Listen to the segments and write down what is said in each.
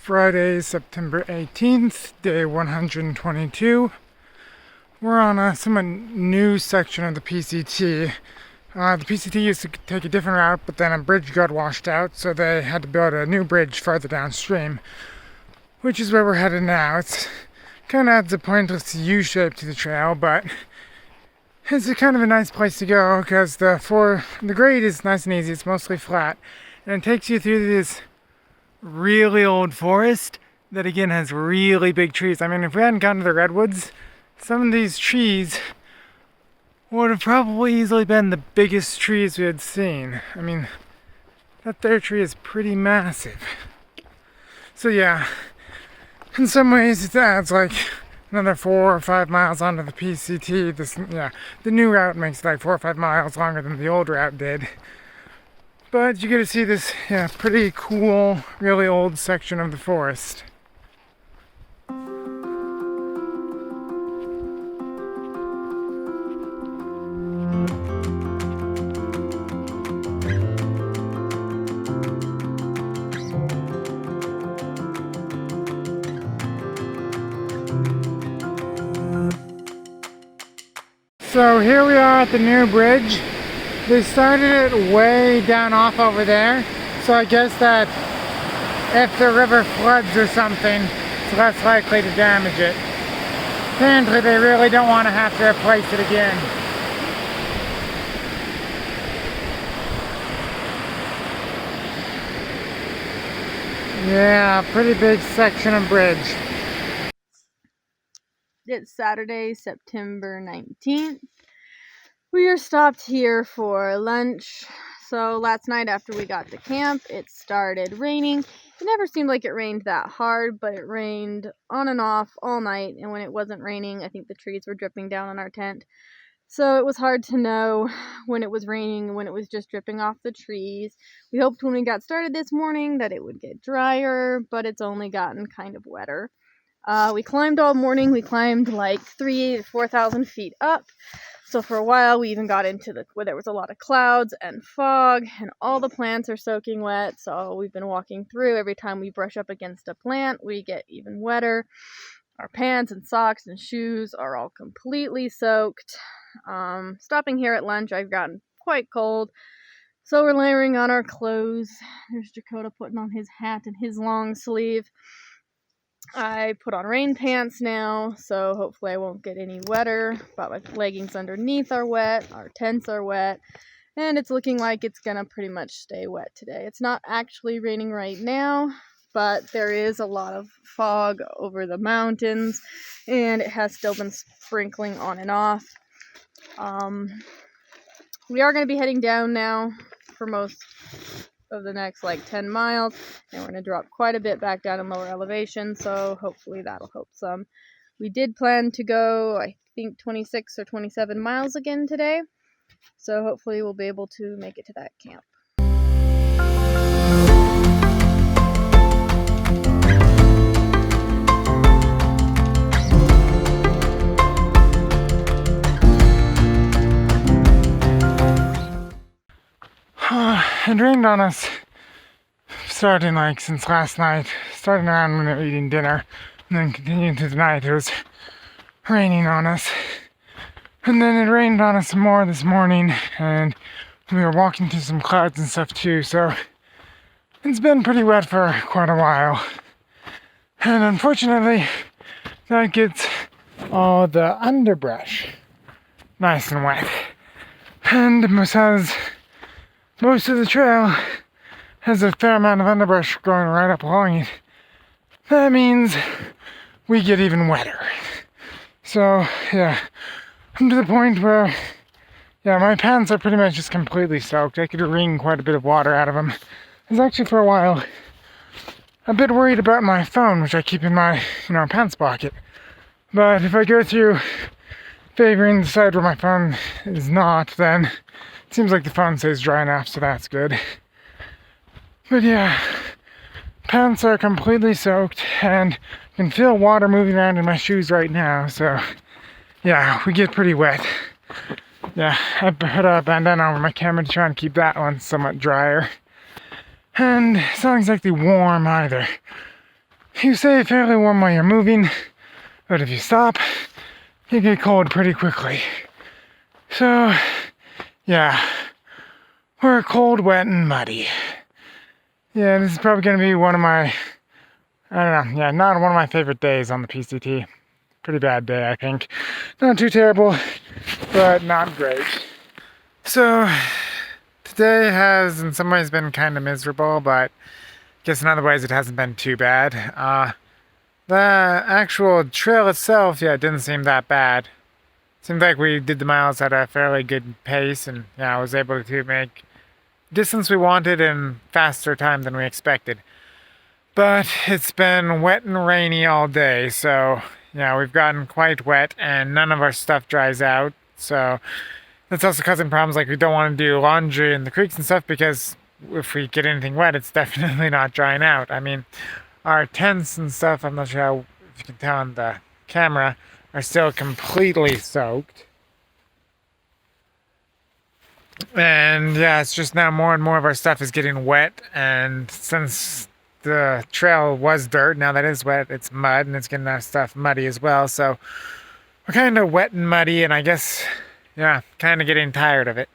Friday, September 18th, day 122. We're on a somewhat new section of the PCT. The PCT used to take a different route, but then a bridge got washed out, so they had to build a new bridge farther downstream, which is where we're headed now. It's kind of adds a pointless U shape to the trail, but it's a kind of a nice place to go because the grade is nice and easy. It's mostly flat, and it takes you through this really old forest that again has really big trees. I mean, if we hadn't gone to the redwoods, some of these trees would have probably easily been the biggest trees we had seen. I mean, that there tree is pretty massive. So yeah, in some ways it adds like another 4 or 5 miles onto the PCT. The new route makes it like 4 or 5 miles longer than the old route did. But you get to see this pretty cool, really old section of the forest. So here we are at the new bridge. They started it way down off over there, so I guess that if the river floods or something, it's less likely to damage it. Apparently they really don't want to have to replace it again. Yeah, pretty big section of bridge. It's Saturday, September 19th. We are stopped here for lunch. So last night after we got to camp, it started raining. It never seemed like it rained that hard, but it rained on and off all night. And when it wasn't raining, I think the trees were dripping down on our tent. So it was hard to know when it was raining and when it was just dripping off the trees. We hoped when we got started this morning that it would get drier, but it's only gotten kind of wetter. We climbed all morning. We climbed like 3,000 to 4,000 feet up. So for a while, we even got into where there was a lot of clouds and fog, and all the plants are soaking wet. So we've been walking through. Every time we brush up against a plant, we get even wetter. Our pants and socks and shoes are all completely soaked. Stopping here at lunch, I've gotten quite cold. So we're layering on our clothes. There's Jakota putting on his hat and his long sleeve. I put on rain pants now, so hopefully I won't get any wetter, but my leggings underneath are wet, our tents are wet, and it's looking like it's gonna pretty much stay wet today. It's not actually raining right now, but there is a lot of fog over the mountains, and it has still been sprinkling on and off. We are gonna be heading down now for most of the next like 10 miles, and we're going to drop quite a bit back down in lower elevation, so hopefully that'll help some. We did plan to go, I think, 26 or 27 miles again today, so hopefully we'll be able to make it to that camp. It rained on us starting since last night, starting around when we were eating dinner, and then continuing through the night. It was raining on us, and then it rained on us some more this morning, and we were walking through some clouds and stuff too, so it's been pretty wet for quite a while. And unfortunately, that gets all the underbrush nice and wet, and because most of the trail has a fair amount of underbrush going right up along it, that means we get even wetter. So yeah, I'm to the point where my pants are pretty much just completely soaked. I could wring quite a bit of water out of them. I was actually for a while a bit worried about my phone, which I keep in my pants pocket. But if I go through favoring the side where my phone is not, then it seems like the phone stays dry enough, so that's good. But yeah, pants are completely soaked, and I can feel water moving around in my shoes right now, so yeah, we get pretty wet. Yeah, I put a bandana over my camera to try and keep that one somewhat drier. And it's not exactly warm either. you stay fairly warm while you're moving, but if you stop, you get cold pretty quickly. So, yeah, we're cold, wet, and muddy. Yeah, this is probably going to be one of my, I don't know, yeah, not one of my favorite days on the PCT. Pretty bad day, I think. Not too terrible, but not great. So, today has in some ways been kind of miserable, but I guess in other ways it hasn't been too bad. The actual trail itself, yeah, it didn't seem that bad. Seemed like we did the miles at a fairly good pace, and yeah, I was able to make distance we wanted in faster time than we expected. But it's been wet and rainy all day, so yeah, we've gotten quite wet and none of our stuff dries out. So that's also causing problems, like we don't want to do laundry in the creeks and stuff because if we get anything wet, it's definitely not drying out. I mean, our tents and stuff, I'm not sure how, if you can tell on the camera, are still completely soaked. And yeah, it's just now more and more of our stuff is getting wet, and since the trail was dirt, now that is wet, it's mud, and it's getting our stuff muddy as well, so we're kind of wet and muddy, and I guess, yeah, kind of getting tired of it.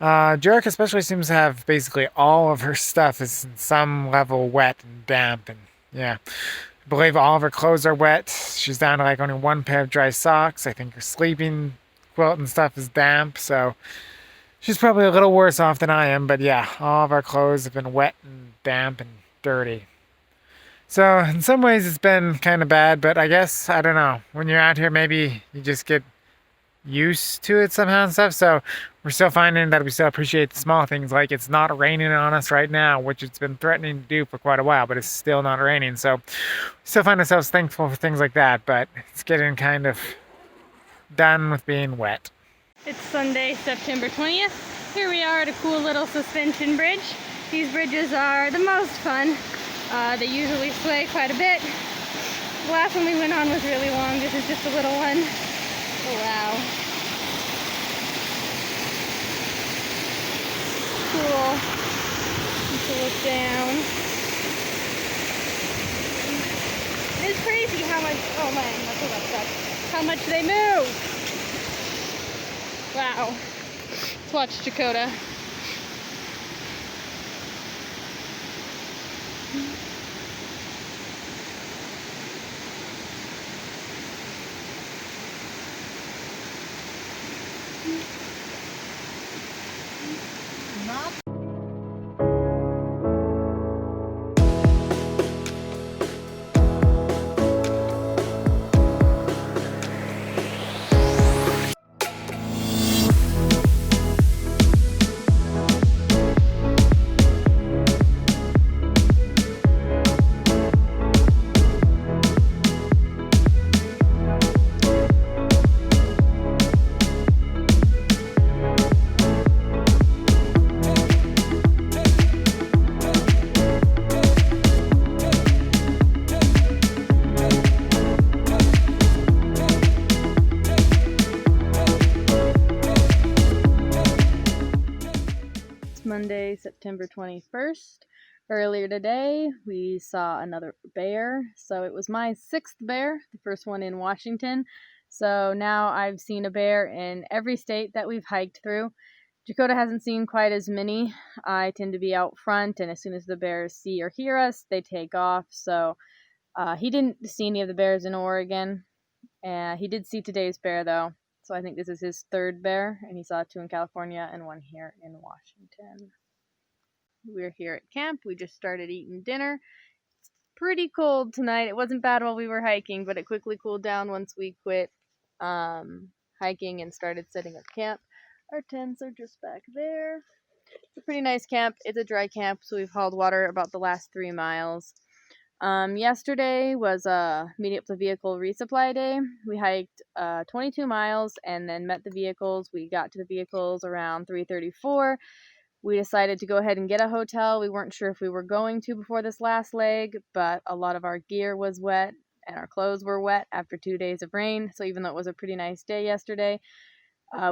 Jerica especially seems to have basically all of her stuff is in some level wet and damp, and yeah, I believe all of her clothes are wet. She's down to like only one pair of dry socks. I think her sleeping quilt and stuff is damp, so she's probably a little worse off than I am, but yeah, all of our clothes have been wet and damp and dirty. So in some ways it's been kind of bad, but I guess, I don't know, when you're out here maybe you just get used to it somehow and stuff. So we're still finding that we still appreciate the small things, like it's not raining on us right now, which it's been threatening to do for quite a while, but it's still not raining. So we still find ourselves thankful for things like that, but it's getting kind of done with being wet. It's Sunday, September 20th. Here we are at a cool little suspension bridge. These bridges are the most fun. They usually sway quite a bit. The last one we went on was really long. This is just a little one. Oh, wow. Cool. You can look down. It's crazy how much, oh man, that's a rough stuff. How much they move. Wow. Let's watch Jakota. Monday, September 21st. Earlier today, we saw another bear. So it was my 6th bear, the first one in Washington. So now I've seen a bear in every state that we've hiked through. Jakota hasn't seen quite as many. I tend to be out front, and as soon as the bears see or hear us, they take off. So he didn't see any of the bears in Oregon. He did see today's bear, though. So I think this is his 3rd bear, and he saw 2 in California and 1 here in Washington. We're here at camp. We just started eating dinner. It's pretty cold tonight. It wasn't bad while we were hiking, but it quickly cooled down once we quit hiking and started setting up camp. Our tents are just back there. It's a pretty nice camp. It's a dry camp, so we've hauled water about the last 3 miles. Yesterday was meeting up the vehicle resupply day. We hiked 22 miles and then met the vehicles. We got to the vehicles around 3:34. We decided to go ahead and get a hotel. We weren't sure if we were going to before this last leg, but a lot of our gear was wet and our clothes were wet after 2 days of rain. So even though it was a pretty nice day yesterday,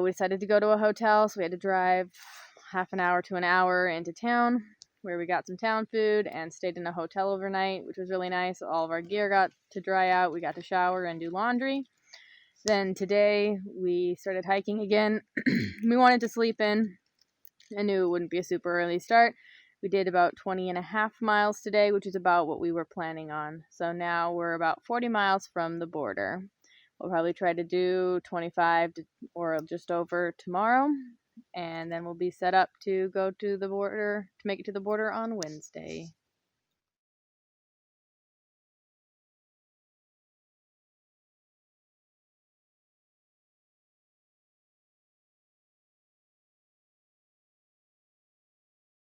we decided to go to a hotel. So we had to drive half an hour to an hour into town. where we got some town food and stayed in a hotel overnight, which was really nice. All of our gear got to dry out. We got to shower and do laundry. Then today we started hiking again. We wanted to sleep in. I knew it wouldn't be a super early start. We did about 20.5 miles today, which is about what we were planning on. So now we're about 40 miles from the border. We'll probably try to do 25 or just over tomorrow. And then we'll be set up to go to the border, to make it to the border on Wednesday.